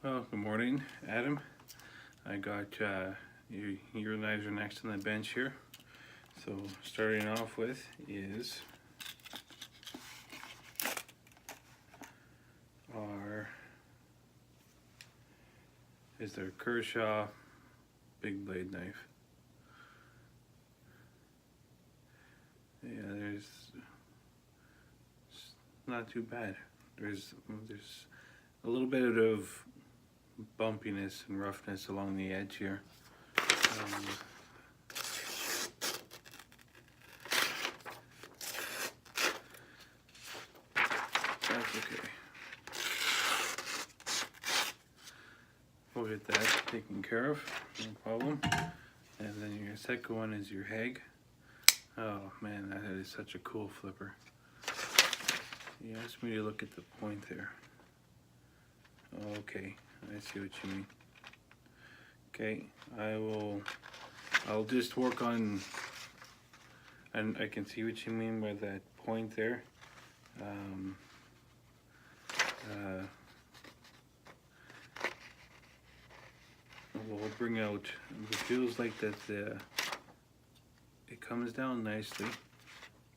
Well, good morning, Adam. I got your knives are next on the bench here. So starting off with is their Kershaw big blade knife. Yeah, there's it's not too bad. There's a little bit of bumpiness and roughness along the edge here. That's okay. We'll get that taken care of, no problem. And then your second one is your Hag. Oh man, that is such a cool flipper. You asked me to look at the point there. Okay, I see what you mean. Okay, I'll just work on, and I can see what you mean by that point there. We'll bring out, it feels like that it comes down nicely,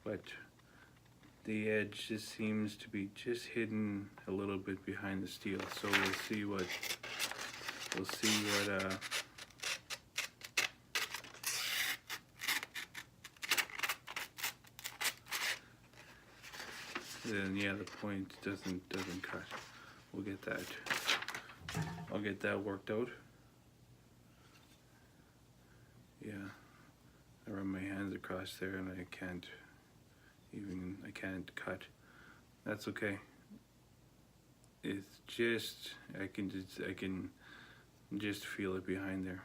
but the edge just seems to be just hidden a little bit behind the steel. So we'll see what then yeah, the point doesn't cut. We'll get that. I'll get that worked out. Yeah, I run my hands across there and I can't cut. That's okay. It's just I can just feel it behind there.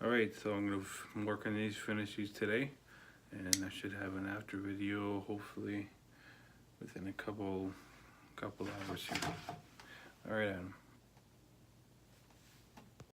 All right, so I'm gonna work on these finishes today, and I should have an after video hopefully within a couple hours here. All right, Adam.